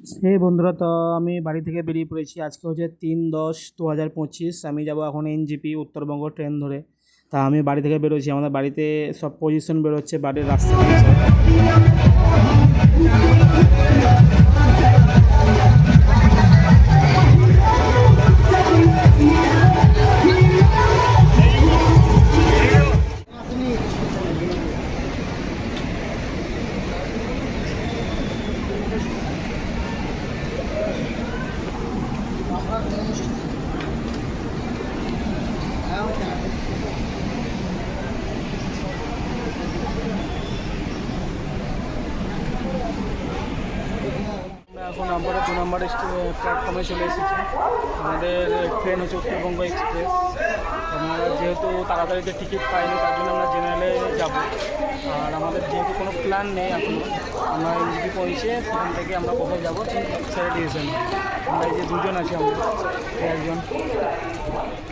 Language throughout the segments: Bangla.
এই বন্ধুরা, তো আমি বাড়ি থেকে বেরিয়ে পড়েছি। আজকে হচ্ছে 3/10/2025। আমি যাব এখন এনজিপি উত্তরবঙ্গ ট্রেন ধরে। তা আমি বাড়ি থেকে বেরোচ্ছি। আমাদের বাড়িতে সব পজিশন বেরোচ্ছে, বাড়ির রাস্তা থেকে সব। এখন আমরা 2 নম্বর প্ল্যাটফর্মে চলে এসেছি। আমাদের ট্রেন হচ্ছে উত্তরবঙ্গ এক্সপ্রেস। আমরা যেহেতু তাড়াতাড়িতে টিকিট পাইনি, তার জন্য আমরা জেনারেলে যাব। আর আমাদের যেহেতু কোনো প্ল্যান নেই এখনও, আমরা এনজিপি পৌঁছে সেখান থেকে আমরা কোথায় যাবো ছেড়ে দিয়েছেন। আমরা এই যে দুজন আছি, আমরা একজন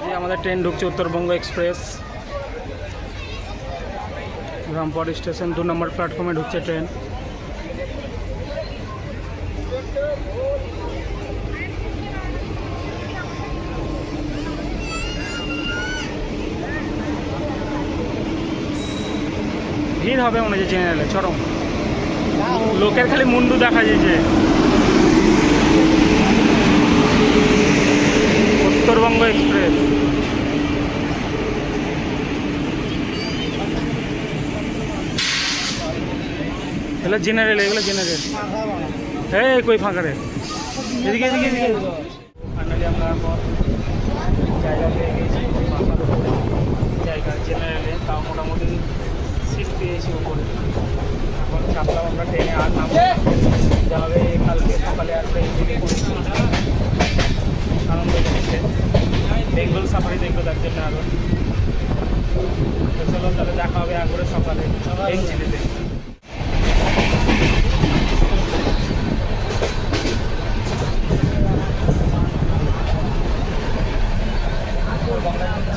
যে আমাদের ট্রেন ঢুকছে উত্তরবঙ্গ এক্সপ্রেস। রামপুর স্টেশন 2 নম্বর প্ল্যাটফর্মে ঢুকছে ট্রেন। ভিড় হবে মনে হচ্ছে জেনারেলে, চরম লোকের খালি মুন্ডু দেখা যাচ্ছে। উত্তরবঙ্গ এক্সপ্রেস এগুলো জেনারেল, এগুলো জেনারেল। হ্যাঁ, কই ফাঁকা রে, এদিকে এদিকে এদিকে। ফাইনালি আমরা জায়গা পেয়ে গেছি, জায়গা জেনারেলে। তাও মোটামুটি সিট পেয়েছি উপরে। এখন চাপলাম আমরা ট্রেনে, আর নামবো যাবে কালকে সকালে। আর আনন্দ করছে, বেঙ্গল সাফারি দেখবো, তার জন্য আরও। চলো তাহলে দেখা হবে আগে সকালে এনজিপিতে।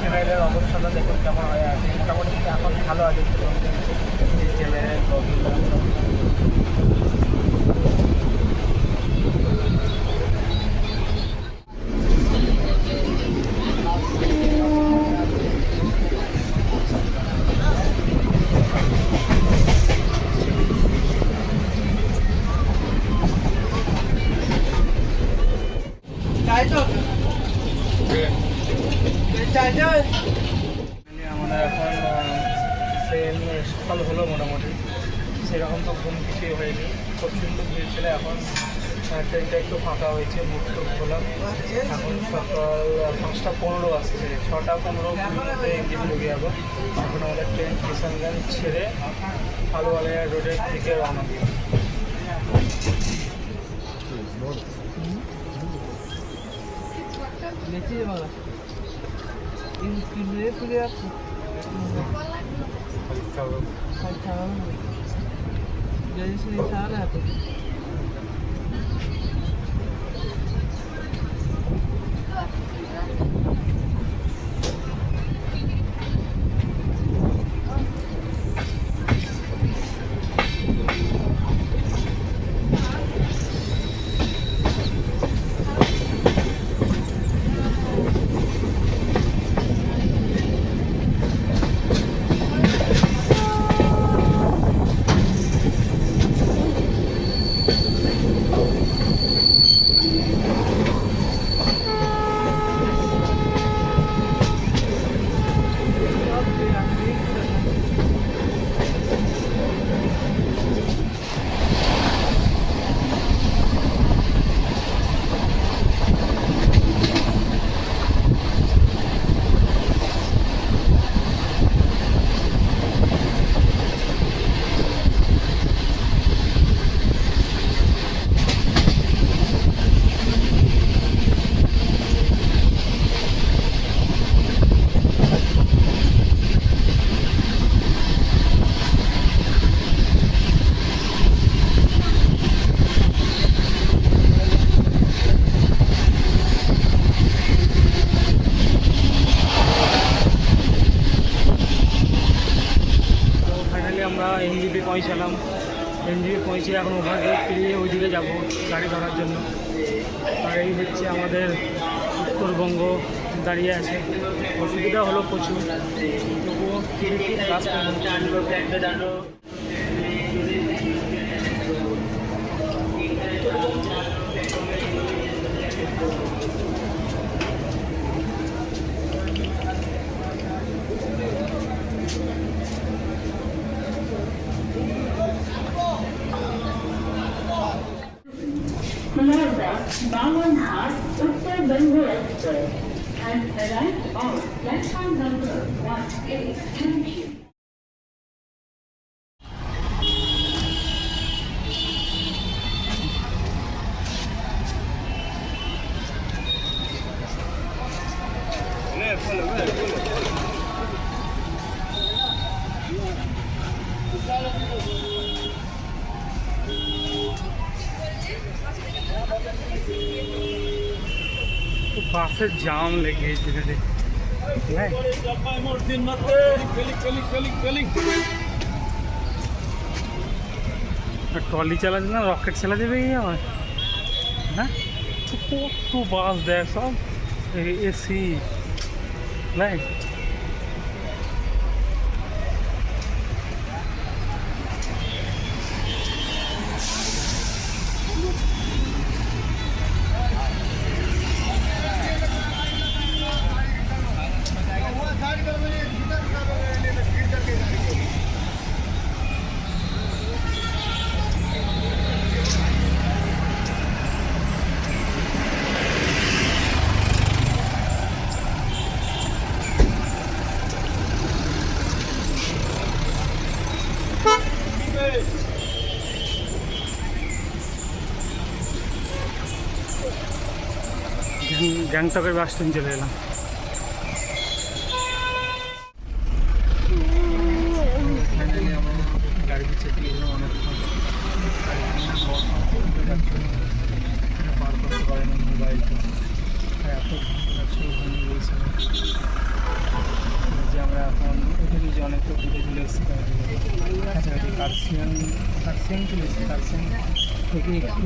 জেনারেলের অবস্থাটা দেখুন কেমন হয়। আর মোটামুটি এখন ভালো আছে জেনারেল বগিগুলো। আমাদের এখন ট্রেন সকাল হলো মোটামুটি, সেরকম তো ঘুম কিছুই হয়নি। খুব সুন্দর ভিড় ছিল। এখন ট্রেনটা একটু ফাঁকা হয়েছে, মুখ টুক খোলাম। এখন সকাল 5:15 আসছে, 6:15 এনজিপি ঢুকে যাবো। এখন আমাদের ট্রেন কিষানগঞ্জ ছেড়ে আলুওয়ালিয়া রোডের দিকে রওনা দিই। পৌঁছালাম। এনজিপি পৌঁছে এখন ওভারব্রিজ পেরিয়ে ওইদিকে যাবো গাড়ি ধরার জন্য। আর এই হচ্ছে আমাদের উত্তরবঙ্গ দাঁড়িয়ে আছে। অসুবিধা হলো প্রচুর, তবুও কাজ করবো। Malarba, Bamanhat, Uttar Bengal Express has arrived on platform number 1A. Thank you. বাসের জাম লেগেছে ট্রলি চালাচ্ছে না, রকেট চালা দেবে আমার। হ্যাঁ, কত বাস দেয় সব এসি লাইক। গ্যাংটকের বাস স্ট্যান্ড চলে এলাম। গাড়ি চেপে অনেকক্ষণ পার করতে পারে না মোবাইলটা, এত যে আমরা এখন এখানে যে অনেকটা দূরে চলে এসেছি কাছাকাছি কার্সিয়ান চলে এসেছি। কার্সিয়ান থেকে একটু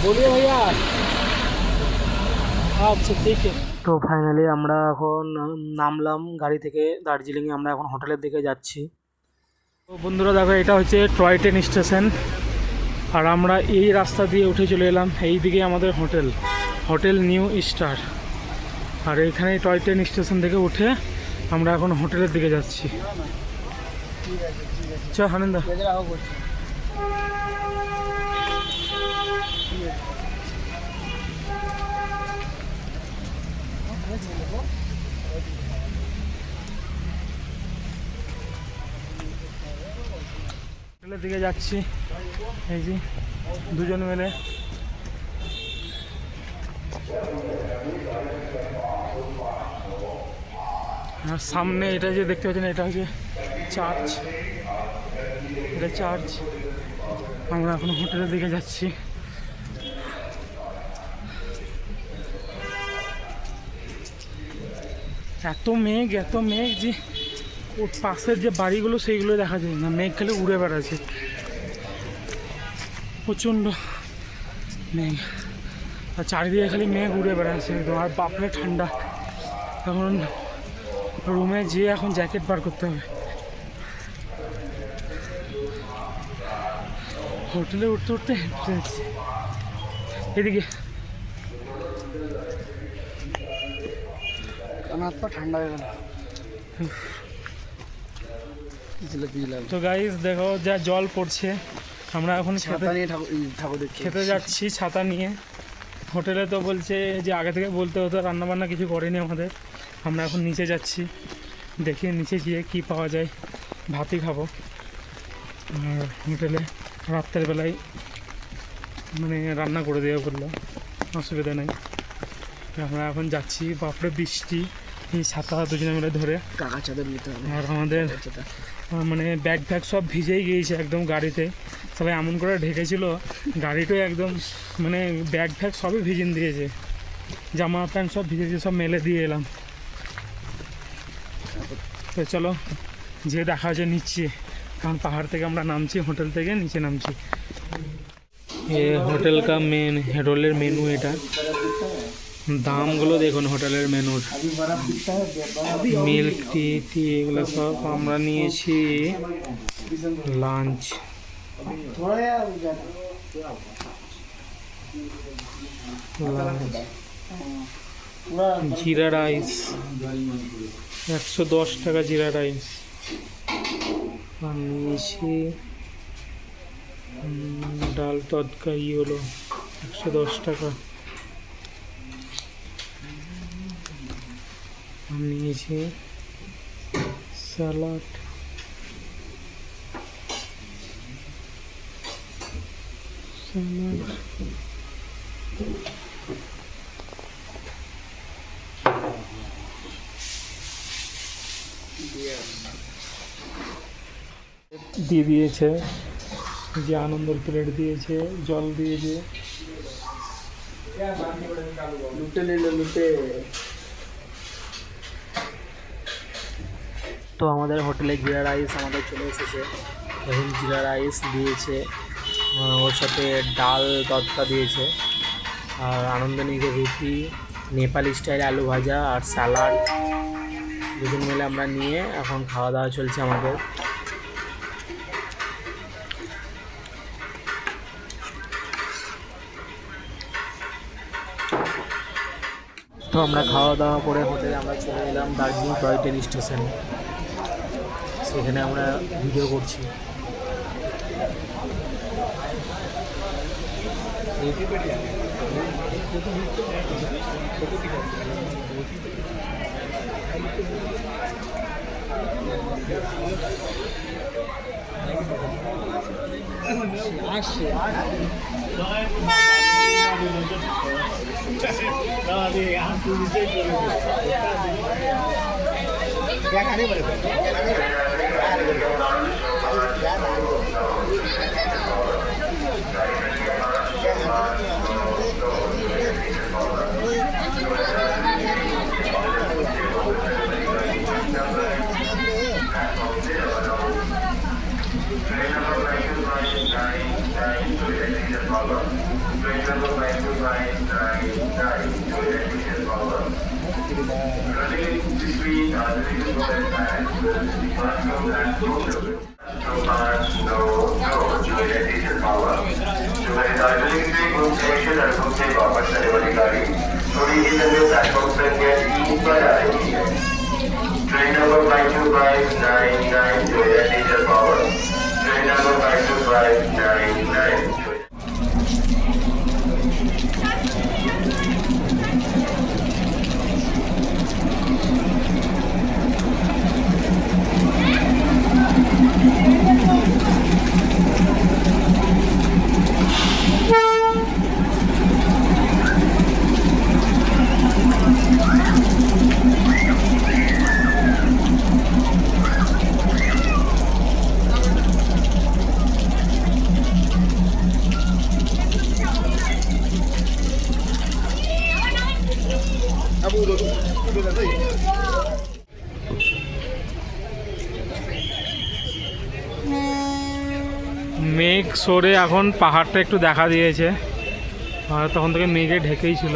বলিয়ে ভাইয়া। আচ্ছা ঠিক আছে। তো ফাইনালি আমরা এখন নামলাম গাড়ি থেকে দার্জিলিংয়ে, আমরা এখন হোটেলের দিকে যাচ্ছি। তো বন্ধুরা দেখো, এটা হচ্ছে টয় ট্রেন স্টেশন, আর আমরা এই রাস্তা দিয়ে উঠে চলে এলাম। এই দিকে আমাদের হোটেল, হোটেল নিউ স্টার। আর এইখানে টয় ট্রেন স্টেশন থেকে উঠে আমরা এখন হোটেলের দিকে যাচ্ছি। চ আনন্দ। হোটেলের দিকে যাচ্ছি, এই যে দুজন মিলে। আর সামনে এটা যে দেখতে পাচ্ছেন, এটা হচ্ছে চার্চ, এটা চার্চ। আমরা এখন হোটেলের দিকে যাচ্ছি। এত মেঘ যে ওর পাশের যে বাড়িগুলো সেইগুলো দেখা যায় না, মেঘ খালি উড়ে বেড়াচ্ছে, প্রচণ্ড মেঘ। আর চারিদিকে খালি মেঘ উড়ে বেড়াচ্ছে একদম। আর বাপরে ঠান্ডা। এখন রুমে যেয়ে এখন জ্যাকেট বার করতে হবে। হোটেলে উঠতে উঠতে হেঁটে যাচ্ছি। এদিকে হাত পা ঠান্ডা হয়ে গেল। তো গাইস দেখো যা জল পড়ছে। আমরা এখন খেতে যাচ্ছি ছাতা নিয়ে। হোটেলে তো বলছে যে আগে থেকে বলতে হতো, রান্নাবান্না কিছু করেনি আমাদের। আমরা এখন নিচে যাচ্ছি, দেখি নিচে গিয়ে কি পাওয়া যায়। ভাতই খাবো। আর হোটেলে রাত্রের বেলায় মানে রান্না করে দেওয়া বললো, অসুবিধা নেই। আমরা এখন যাচ্ছি। বাপরে বৃষ্টি, এই ছাতা দুজনে মিলে ধরে কাকা চাঁদের নিতে হবে। আর আমাদের মানে ব্যাগ ফ্যাগ সব ভিজেই গিয়েছে একদম গাড়িতে। সবাই এমন করে ঢেকেছিল, গাড়িটাই একদম মানে ব্যাগ ফ্যাগ সবই ভিজিয়ে দিয়েছে। জামা প্যান্ট সব ভিজেছে, সব মেলে দিয়ে এলাম। তো চলো যে দেখা হচ্ছে নিচে, কারণ পাহাড় থেকে আমরা নামছি, হোটেল থেকে নিচে নামছি। এ হোটেল কা মেন হোটেলের মেনু। এটা দামগুলো দেখুন হোটেলের মেনুর। মিল্ক টি এগুলো সব আমরা নিয়েছি লাঞ্চ। জিরা রাইস 110 টাকা জিরা রাইস। আর নিয়েছি ডাল তদকা হলো 110 টাকা। নিয়েছি স্যালাড, দিয়ে দিয়েছে যে আনন্দর প্লেট দিয়েছে, জল দিয়েছে। লুটে তো আমাদের হোটেলে জিরা রাইস আমাদের চলে এসেছে। এখন জিরা রাইস দিয়েছে, ওর সাথে ডাল তদকা দিয়েছে। আর আনন্দ নিয়েছে রুটি, নেপালি স্টাইল আলু ভাজা আর স্যালাড। দুজন মিলে আমরা নিয়ে এখন খাওয়া দাওয়া চলছে আমাদের। তো আমরা খাওয়া দাওয়া করে হোটেলে আমরা চলে এলাম দার্জিলিং টয় ট্রেন স্টেশনে। সেখানে আমরা ভিডিও করছি। Train number 52599 Joya Diesel Power. Train number 52599. মেঘ সরে এখন পাহাড়টা একটু দেখা দিয়েছে, আর তখন থেকে মেঘে ঢেকেই ছিল।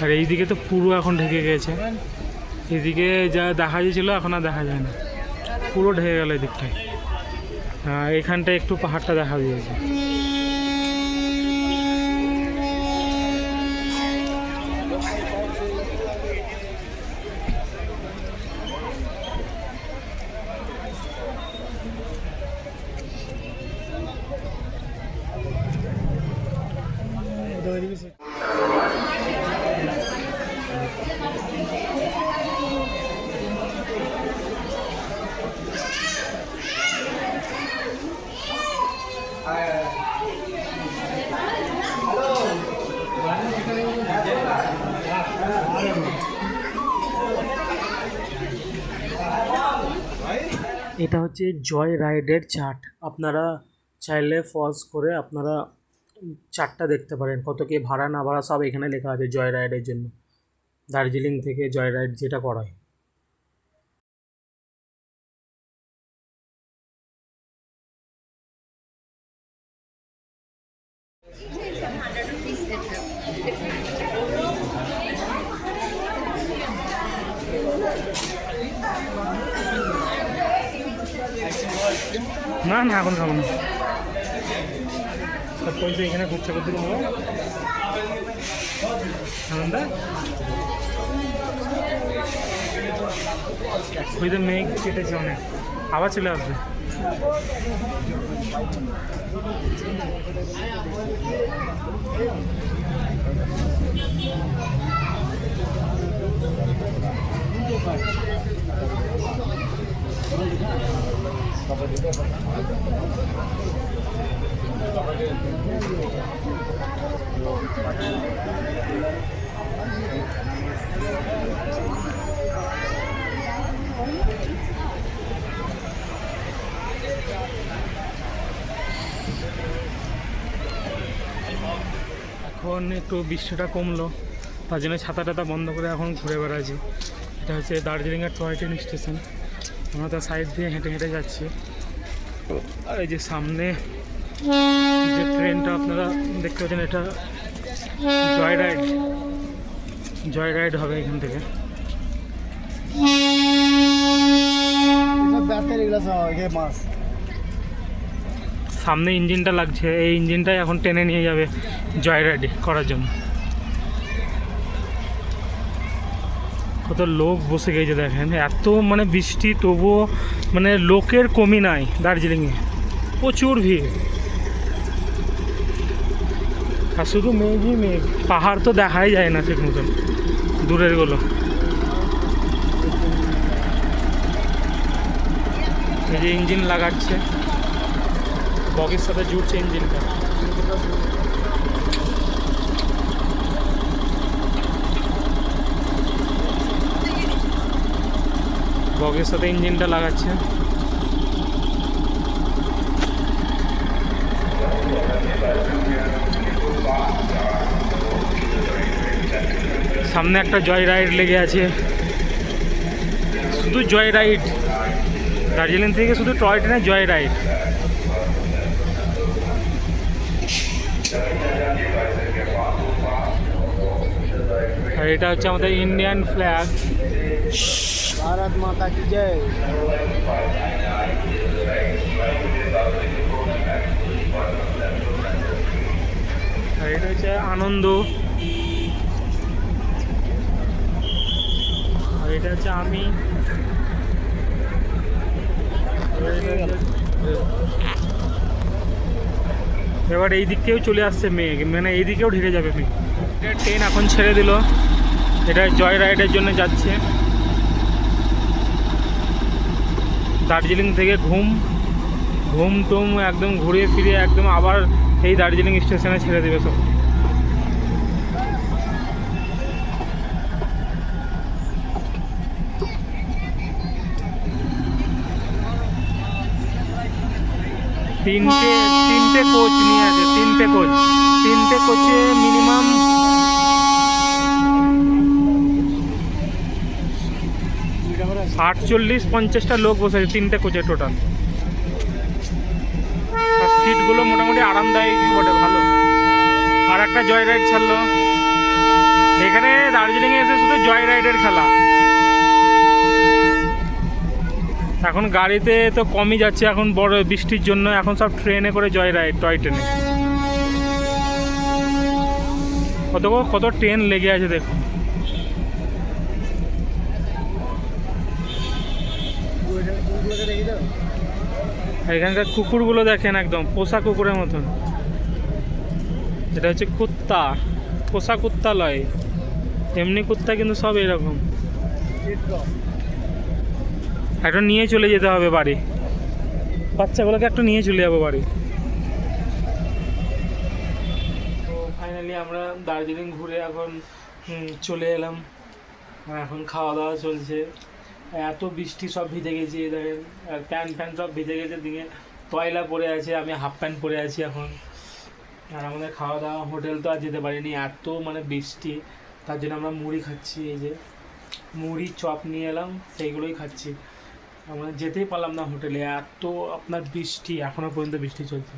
আর এইদিকে তো পুরো এখন ঢেকে গেছে, এদিকে যা দেখা গিয়েছিলো এখন আর দেখা যায় না, পুরো ঢেকে গেল এদিকটায়। এখানটায় একটু পাহাড়টা দেখা দিয়েছে। এটা হচ্ছে জয় রাইডের চার্ট। আপনারা চাইলে পজ করে আপনারা চার্টটা দেখতে পারেন, কত কি ভাড়া না ভাড়া সব এখানে লেখা আছে জয় রাইডের জন্য। দার্জিলিং থেকে জয় রাইড যেটা করায়। না না এখন খাবো না, সব পয়সা এখানে খরচা করতে দেবো। আনন্দা ওই তো মেঘ কেটেছে অনেক, আবার চলে আসবে। এখন একটু বৃষ্টিটা কমলো, তার জন্য ছাতা টাতা বন্ধ করে এখন ঘুরে বেড়াচ্ছি। এটা হচ্ছে দার্জিলিংয়ের টয় ট্রেন স্টেশন। আমরা তার সাইড দিয়ে হেঁটে হেঁটে যাচ্ছি। আর এই যে সামনে যে ট্রেনটা আপনারা দেখতে পাচ্ছেন, এটা জয় রাইড হবে এখান থেকে। সামনে ইঞ্জিনটা লাগছে, এই ইঞ্জিনটাই এখন টেনে নিয়ে যাবে জয় রাইড করার জন্য। কত লোক বসে গেছে দেখেন, এত মানে বৃষ্টি তবুও মানে লোকের কমি নাই দার্জিলিংয়ে, প্রচুর ভিড়। আর শুধু মেঘই মেঘ, পাহাড় তো দেখাই যায় না ঠিক মতন, দূরের গুলো। এই যে ইঞ্জিন লাগাচ্ছে, বগির সাথে জুড়ছে ইঞ্জিনটা। বগির সাথে ইঞ্জিনটা লাগাচ্ছে। সামনে একটা জয় রাইড লেগে আছে, শুধু জয় রাইড। দার্জিলিং থেকে শুধু টয় ট্রেনে জয় রাইড। আর এটা হচ্ছে আমাদের ইন্ডিয়ান ফ্ল্যাগ। भारत माता की जय। আর এটা হচ্ছে আনন্দ, আর এটা হচ্ছে আমি। এবার এই দিক থেকেও চলে আসছে মেয়ে, মানে এই দিকেও ঢেকে যাবে মেয়ে। এটা ট্রেন এখন ছেড়ে দিল, এটা জয় রাইডের জন্য যাচ্ছে দার্জিলিং থেকে। ঘুম টুম একদম ঘুরিয়ে ফিরে একদম আবার এই দার্জিলিং স্টেশনে ছেড়ে দেবে সব। তিনটে কোচ নিয়ে আছে, তিনটে কোচে মিনিমাম 48-50টা লোক বসে আছে, তিনটে কোচে টোটাল। আর সিটগুলো মোটামুটি আরামদায়ক বটে, ভালো। আর একটা জয় রাইড ছাড়লো এখানে। দার্জিলিংয়ে এসে শুধু জয় রাইডের খেলা। এখন গাড়িতে তো কমই যাচ্ছে এখন, বড় বৃষ্টির জন্য এখন সব ট্রেনে করে জয় রাইড, টয় ট্রেনে। কত ট্রেন লেগে আছে দেখুন। এখানকার কুকুরগুলো দেখেন, একদম পোষা কুকুরের মতন। এটা হচ্ছে কুত্তা, পোষা কুত্তা লয়, এমনি কুত্তা কিন্তু সব এরকম। একটা নিয়ে চলে যেতে হবে বাড়ি, বাচ্চাগুলোকে একটা নিয়ে চলে যাবো বাড়ি। তো ফাইনালি আমরা দার্জিলিং ঘুরে এখন চলে এলাম। এখন খাওয়া দাওয়া চলছে। এত বৃষ্টি, সব ভিজে গেছি দেখেন, আর প্যান্ট সব ভিজে গেছে, দিকে টয়লা পরে আছে, আমি হাফ প্যান্ট পরে আছি এখন। আর আমাদের খাওয়া দাওয়া, হোটেল তো আর যেতে পারিনি, এত মানে বৃষ্টি। তার জন্য আমরা মুড়ি খাচ্ছি, এই যে মুড়ি চপ নিয়ে এলাম, সেইগুলোই খাচ্ছি। আমরা যেতেই পারলাম না হোটেলে, এত আপনার বৃষ্টি, এখনও পর্যন্ত বৃষ্টি চলছে।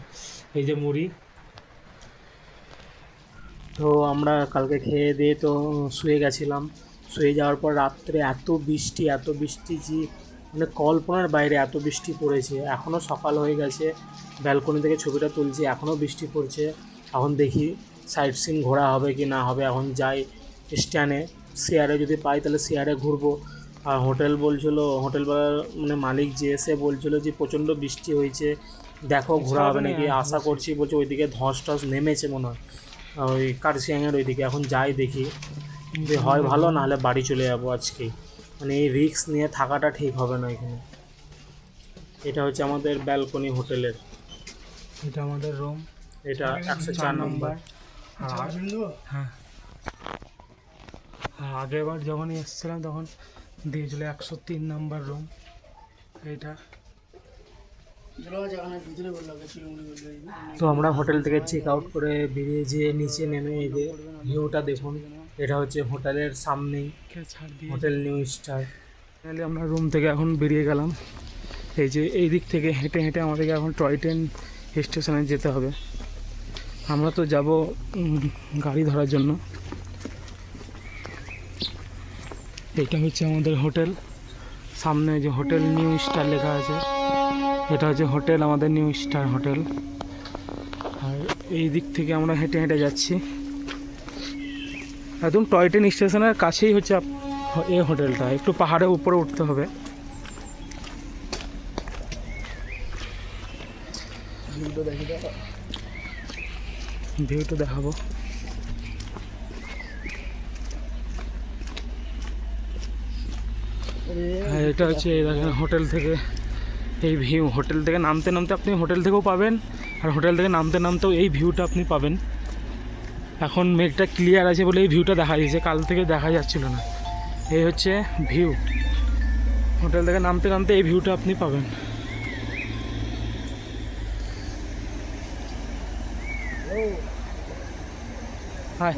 এই যে মুড়ি। তো আমরা কালকে খেয়ে দিয়ে তো শুয়ে গেছিলাম। শুয়ে যাওয়ার পর রাত্রে এত বৃষ্টি যে মানে কল্পনার বাইরে এত বৃষ্টি পড়েছে। এখনও সকাল হয়ে গেছে, ব্যালকনি থেকে ছবিটা তুলছি, এখনও বৃষ্টি পড়ছে। এখন দেখি সাইট সিন ঘোরা হবে কি না হবে। এখন যাই স্ট্যান্ডে, শেয়ারে যদি পাই তাহলে শেয়ারে ঘুরবো। আর হোটেলওয়ালার মানে মালিক যে এসে বলছিল যে প্রচণ্ড বৃষ্টি হয়েছে, দেখো ঘোরা হবে নাকি। আশা করছি, বলছে ওইদিকে ধস টস নেমেছে মনে হয়, ওই কার্শিয়াংয়ের ওইদিকে। এখন যাই দেখি, যে হয় ভালো, নাহলে বাড়ি চলে যাবো আজকেই। মানে এই রিস্ক নিয়ে থাকাটা ঠিক হবে না এখানে। এটা হচ্ছে আমাদের ব্যালকনি হোটেলের, এটা আমাদের রুম, এটা 104 নম্বর। হ্যাঁ, আগেরবার যখন এসেছিলাম তখন দিয়েছিল 103 নম্বর রুম। এটা তো আমরা হোটেল থেকে চেক আউট করে বেরিয়ে যেয়ে নিচে নেমে এই যে ভিউটা দেখুন। এটা হচ্ছে হোটেলের সামনেই, হোটেল নিউ স্টার। তাহলে আমরা রুম থেকে এখন বেরিয়ে গেলাম। এই যে এই দিক থেকে হেঁটে হেঁটে আমাদেরকে এখন টয় ট্রেন স্টেশনে যেতে হবে। আমরা তো যাব গাড়ি ধরার জন্য। এটা হচ্ছে আমাদের হোটেল, সামনে যে হোটেল নিউ স্টার লেখা আছে, এটা হচ্ছে হোটেল আমাদের নিউ স্টার হোটেল। আর এই দিক থেকে আমরা হেঁটে হেঁটে যাচ্ছি, একদম টয় ট্রেন স্টেশনের কাছেই হচ্ছে এই হোটেলটা। একটু পাহাড়ের উপরে উঠতে হবে। ভিউটা দেখাবো। হ্যাঁ, এটা হচ্ছে দেখেন হোটেল থেকে এই ভিউ। হোটেল থেকে নামতে নামতে আপনি হোটেল থেকেও পাবেন, আর হোটেল থেকে নামতে নামতেও এই ভিউটা আপনি পাবেন। এখন মেঘটা ক্লিয়ার আছে বলে এই ভিউটা দেখা যাচ্ছে, কাল থেকে দেখা যাচ্ছিল না। এই হচ্ছে ভিউ, হোটেল থেকে নামতে নামতে এই ভিউটা আপনি পাবেন। হাই,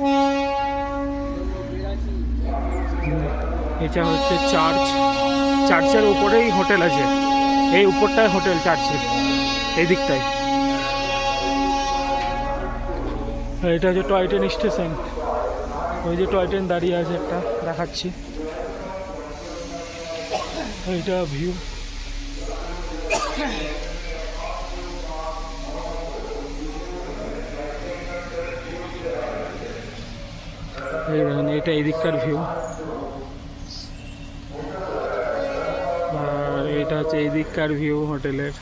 এটা হচ্ছে চার্চের উপরেই হোটেল আছে। এই উপরটায় হোটেল, চার্চের এই দিকটায়। এটা হচ্ছে টয় ট্রেন স্টেশন। ওই যে টয় ট্রেন দাঁড়িয়ে আছে, একটা দেখাচ্ছি। এইটা ভিউ। এই দেখেন এটা এদিককার ভিউ, আর এটা হচ্ছে এদিককার ভিউ হোটেলের,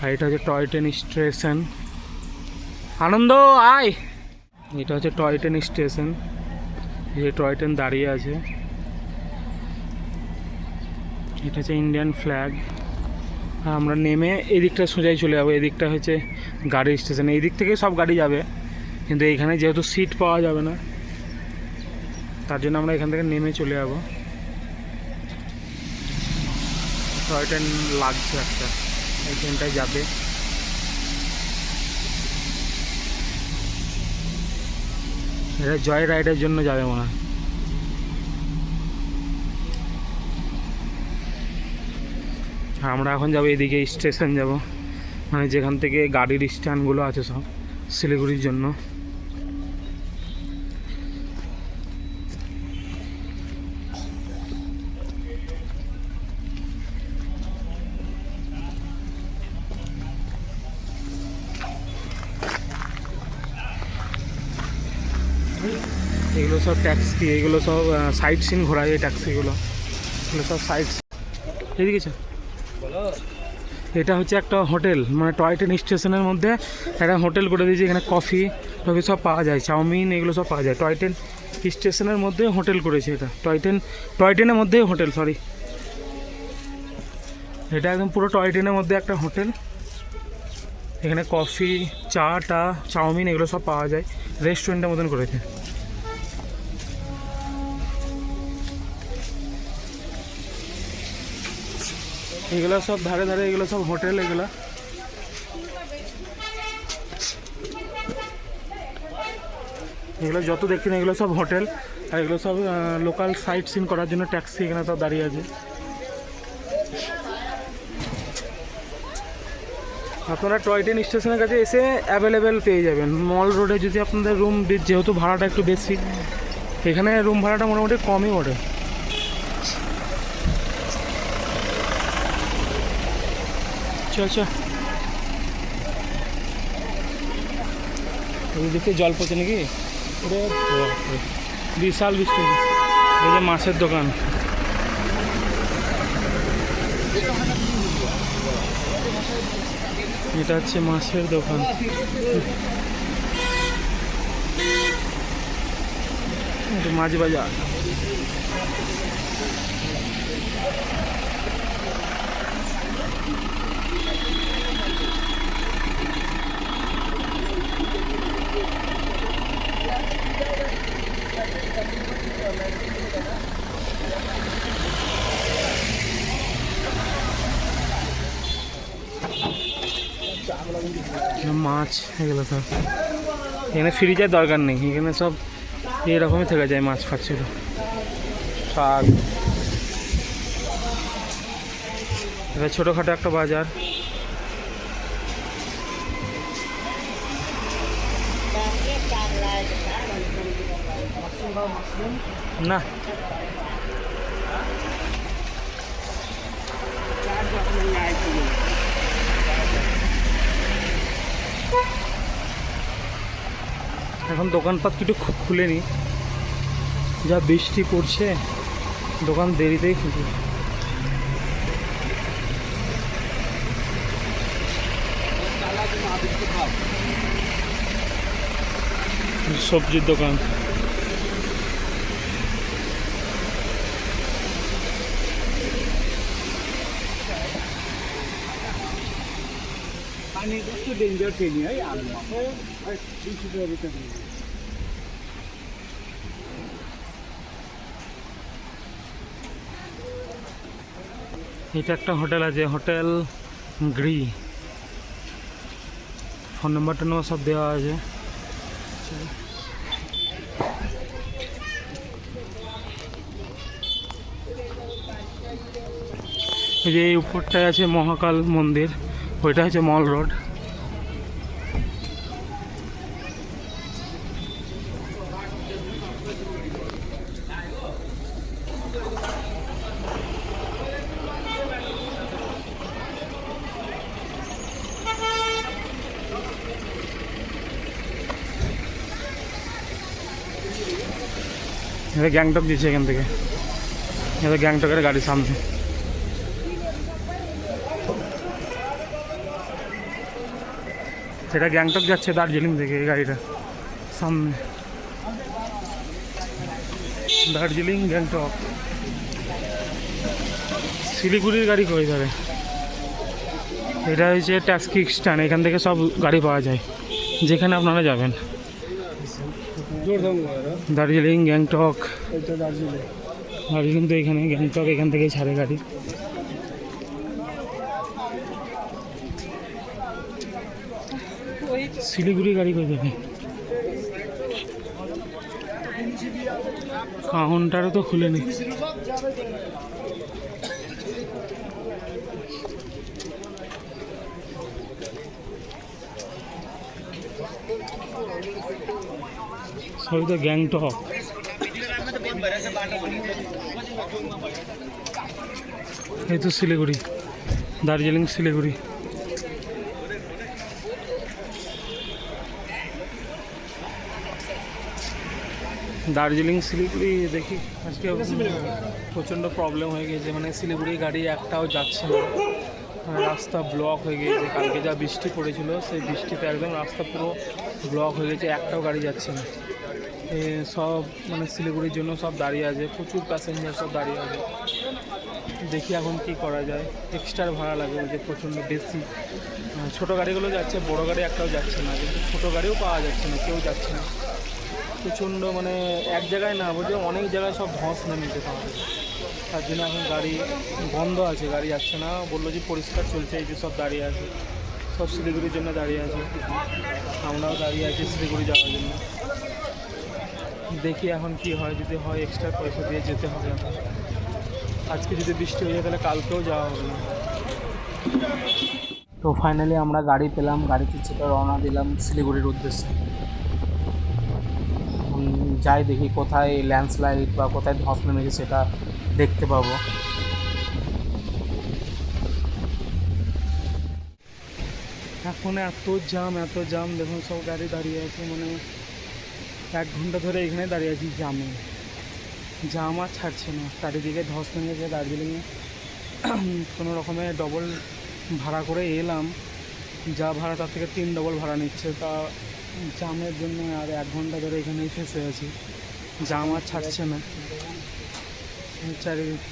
আর এটা হচ্ছে টয় ট্রেন স্টেশন। আনন্দ আয়, এটা হচ্ছে টয় ট্রেন স্টেশন, এই টয় ট্রেন দাঁড়িয়ে আছে। এটা হচ্ছে ইন্ডিয়ান ফ্ল্যাগ। আমরা নেমে এদিকটা সোজাই চলে যাবো, এদিকটা হচ্ছে গাড়ির স্টেশন, এই দিক থেকে সব গাড়ি যাবে, কিন্তু এইখানে যেহেতু সিট পাওয়া যাবে না তার জন্য আমরা এখান থেকে নেমে চলে যাবো। টয় ট্রেন লাগছে একটা, এই ট্রেনটায় যাবে। এটা জয় রাইডের জন্য যাবে মনে হয়। আমরা এখন যাবো এদিকে স্টেশন যাব, মানে যেখান থেকে গাড়ির স্ট্যান্ডগুলো আছে সব শিলিগুড়ির জন্য। এগুলো সব ট্যাক্সি, এগুলো সব সাইট সিন ঘোরায়, এই ট্যাক্সিগুলো, এগুলো সব সাইট। এদিকে চল। এটা হচ্ছে একটা হোটেল, মানে টয় ট্রেন স্টেশনের মধ্যে একটা হোটেল করে দিয়েছে, এখানে কফি টফি সব পাওয়া যায়, চাউমিন এগুলো সব পাওয়া যায়। টয় ট্রেন স্টেশনের মধ্যে হোটেল করেছে এটা, টয় ট্রেনের মধ্যেই হোটেল, সরি এটা একদম পুরো টয় ট্রেনের মধ্যে একটা হোটেল। এখানে কফি, চা টা, চাউমিন এগুলো সব পাওয়া যায়, রেস্টুরেন্টের মতন করেছে। এগুলো সব ধারে ধারে এগুলো সব হোটেল, এগুলো যত দেখছেন এগুলো সব হোটেল, আর এগুলো সব লোকাল সাইট সিন করার জন্য ট্যাক্সি এখানে সব দাঁড়িয়ে আছে। আপনারা টয় ট্রেন স্টেশনের কাছে এসে অ্যাভেলেবেল পেয়ে যাবেন। মল রোডে যদি আপনাদের রুম, যেহেতু ভাড়াটা একটু বেশি, এখানে রুম ভাড়াটা মোটামুটি কমই ওঠে। আচ্ছা, ওইদিকে জল পড়ছে নাকি? বিশাল বৃষ্টি। এই যে মাছের দোকান, এটা হচ্ছে মাছের দোকান। মাছ বাজার। মাছ এগুলো সব এখানে ফ্রিজের দরকার নেই, এখানে সব এরকমই থেকে যায় মাছ ফাছ ছিল। শাক, এটা ছোটোখাটো একটা বাজার। না এখন দোকানপাট কিছু খুলেনি, যা বৃষ্টি পড়ছে দোকান দেরিতেই খুলবে। সবজির দোকান, এটা একটা হোটেল আছে, হোটেল গ্রি, ফোন নাম্বারটা সব দেওয়া আছে। এই যে এই উপরটায় আছে মহাকাল মন্দির, ওইটা হচ্ছে মল রোড। এটা গ্যাংটক দিচ্ছে এখান থেকে, এটা গ্যাংটকের গাড়ি সামনে। সেটা গ্যাংটক যাচ্ছে দার্জিলিং থেকে এই গাড়িটা সামনে, দার্জিলিং গ্যাংটক। শিলিগুড়ির গাড়ি কই ধরে, এটা হচ্ছে ট্যাক্সি স্ট্যান্ড, এখান থেকে সব গাড়ি পাওয়া যায় যেখানে আপনারা যাবেন। দার্জিলিং গ্যাংটক, দার্জিলিং তো এখানে, গ্যাংটক এখান থেকেই ছাড়ে গাড়ি। শিলিগুড়ি গাড়ি কই যাবে, কাউন্টারও তো খুলেনি। সবই তো গ্যাংটক। এই তো শিলিগুড়ি, দার্জিলিং শিলিগুড়ি। দার্জিলিং শিলিগুড়ি দেখি আজকে প্রচণ্ড প্রবলেম হয়ে গেছে, মানে শিলিগুড়ি গাড়ি একটাও যাচ্ছে না, রাস্তা ব্লক হয়ে গিয়েছে। কালকে যা বৃষ্টি পড়েছিল সেই বৃষ্টিতে একদম রাস্তা পুরো ব্লক হয়ে গেছে, একটাও গাড়ি যাচ্ছে না। সব মানে শিলিগুড়ির জন্য সব দাঁড়িয়ে আছে, প্রচুর প্যাসেঞ্জার সব দাঁড়িয়ে আছে। দেখি এখন কি করা যায়, এক্সট্রা ভাড়া লাগে যে প্রচণ্ড বেশি। ছোটো গাড়িগুলো যাচ্ছে, বড় গাড়ি একটাও যাচ্ছে না, কিন্তু ছোটো গাড়িও পাওয়া যাচ্ছে না, কেউ যাচ্ছে না। প্রচণ্ড মানে এক জায়গায় না, বলছে অনেক জায়গায় সব ধস নেমেছে তাহলে, তার জন্য এখন গাড়ি বন্ধ আছে, গাড়ি যাচ্ছে না। বললো যে পরিষ্কার চলছে, এই যে সব দাঁড়িয়ে আছে, সব শিলিগুড়ির জন্য দাঁড়িয়ে আছে, আমরাও দাঁড়িয়ে আছি শিলিগুড়ি যাওয়ার জন্য। দেখি এখন কি হয়, যদি হয় এক্সট্রা পয়সা দিয়ে যেতে হবে এখন। আজকে যদি বৃষ্টি হয়ে যায় তাহলে কালকেও যাওয়া হবে না। তো ফাইনালি আমরা গাড়ি পেলাম, গাড়িতে চেপে রওনা দিলাম শিলিগুড়ির উদ্দেশ্যে। যাই দেখি কোথায় ল্যান্ডস্লাইড বা কোথায় ধস নেমেছে সেটা দেখতে পাবো। এখন এত জাম দেখুন, সব গাড়ি দাঁড়িয়ে আছে, মানে 1 ঘন্টা ধরে এখানে দাঁড়িয়ে আছি জামে। জাম আর ছাড়ছে না, চারিদিকে ধস নেমেছে দার্জিলিংয়ে। কোনো রকমে ডবল ভাড়া করে এলাম, যা ভাড়া তার থেকে 3 ডবল ভাড়া নিচ্ছে, তা জামের জন্য আর 1 ঘন্টা ধরে এখানেই ফেসে আছি, জাম আর ছাড়ছে না চারিদিকে।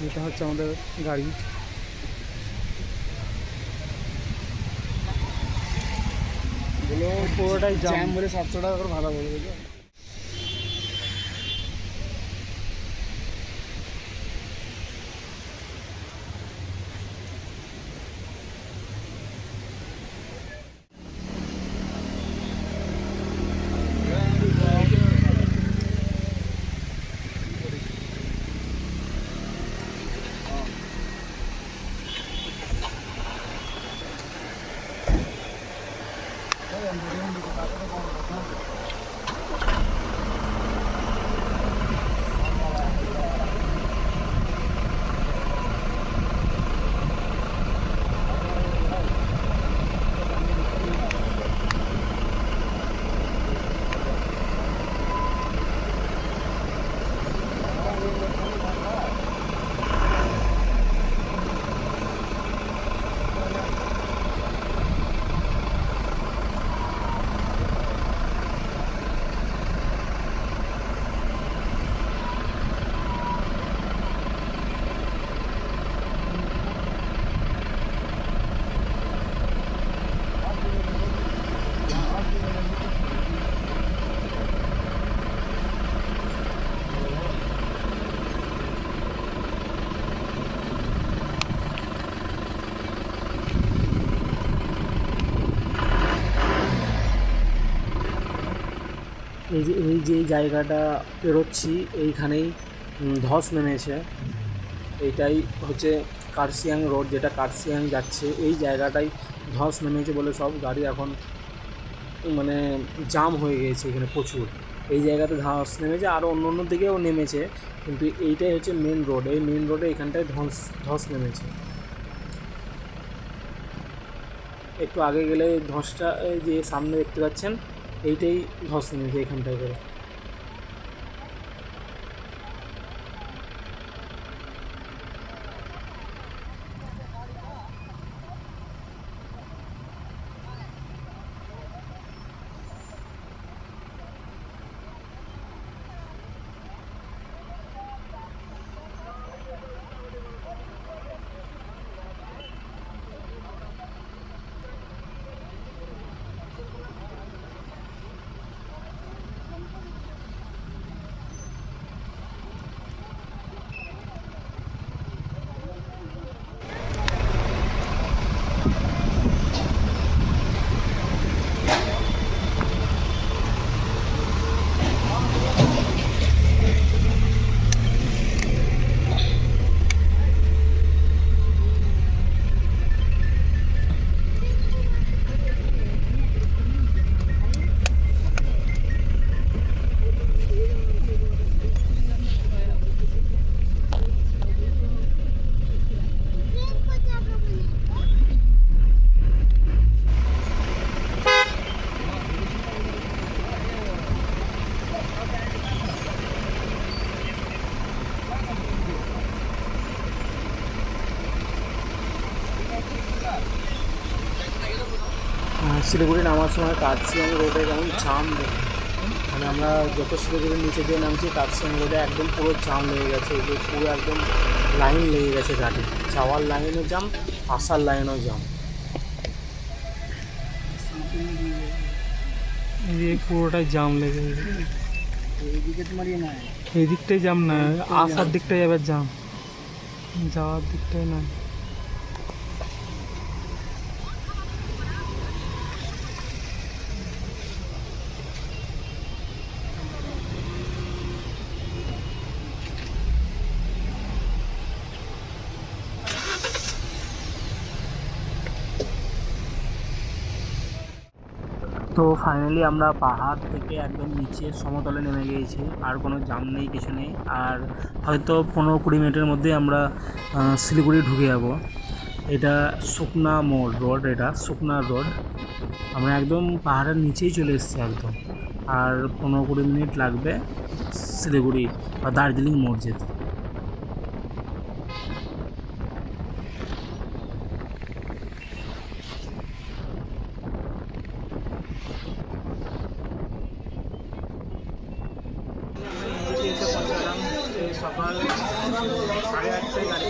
এটা হচ্ছে আমাদের গাড়ি। পুরোটাই জাম বলে 700 টাকা করে ভাড়া বলবে। এই যে জায়গাটা পেরোচ্ছি এইখানেই ধস নেমেছে। এইটাই হচ্ছে কার্শিয়াং রোড, যেটা কার্শিয়াং যাচ্ছে, এই জায়গাটাই ধস নেমেছে বলে সব গাড়ি এখন মানে জাম হয়ে গেছে এখানে প্রচুর। এই জায়গাতে ধস নেমেছে, আরও অন্য দিকেও নেমেছে, কিন্তু এইটাই হচ্ছে মেন রোড। এই মেন রোডে এখানটায় ধস নেমেছে। একটু আগে গেলে ধসটা এই যে সামনে দেখতে পাচ্ছেন এইটাই ধস নেমেছে এখানটায় করে। শিলিগুড়ি নামার সময় কার্শিয়াং রোডে যেমন জাম দেখি, মানে আমরা যত শিলিগুড়ির নিচে দিয়ে নামছি কার্শিয়াং রোডে একদম পুরো জাম লেগে গেছে, এই যে পুরো একদম লাইন লেগে গেছে গাড়ি, যাওয়ার লাইনও জাম, আসার লাইনও জাম। এই যে পুরোটাই জাম লেগে গেছে, এইদিকে তোমার ইয়ে নাই, এই দিকটাই জাম না, আসার দিকটাই আবার জাম, যাওয়ার দিকটাই না। তো ফাইনালি আমরা পাহাড় থেকে একদম নিচে সমতলে নেমে গিয়েছি, আর কোনো জাম নেই, কিছু নেই। আর হয়তো 15-20 মিনিটের মধ্যে আমরা শিলিগুড়ি ঢুকে যাব। এটা শুকনা মোড় রোড, এটা শুকনা রোড, আমরা একদম পাহাড়ের নিচেই চলে এসেছি একদম। আর 15-20 মিনিট লাগবে শিলিগুড়ি বা দার্জিলিং মোড় যেতে। সকাল 8:30টায় গাড়ি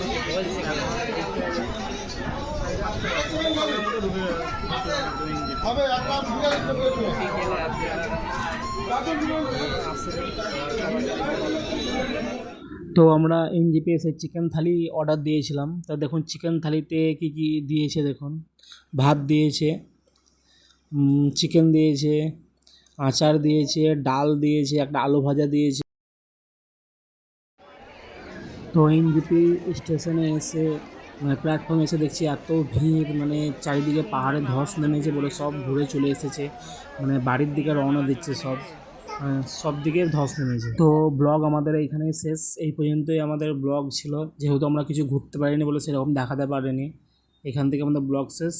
তো আমরা এনজিপিএসের চিকেন থালি অর্ডার দিয়েছিলাম। তা দেখুন চিকেন থালিতে কি কি দিয়েছে, দেখুন ভাত দিয়েছে, চিকেন দিয়েছে, আচার দিয়েছে, ডাল দিয়েছে, একটা আলু ভাজা দিয়েছে। তো এনজিপি স্টেশনে এসে মানে প্ল্যাটফর্মে এসে দেখছি এত ভিড়, মানে চারিদিকে পাহাড়ে ধস নেমেছে বলে সব ঘুরে চলে এসেছে, মানে বাড়ির দিকে রওনা দিচ্ছে সব, সব দিকে ধস নেমেছে। তো ব্লগ আমাদের এইখানেই শেষ, এই পর্যন্তই আমাদের ব্লগ ছিল, যেহেতু আমরা কিছু ঘুরতে পারিনি বলে সেরকম দেখাতে পারিনি। এখান থেকে আমাদের ব্লগ শেষ।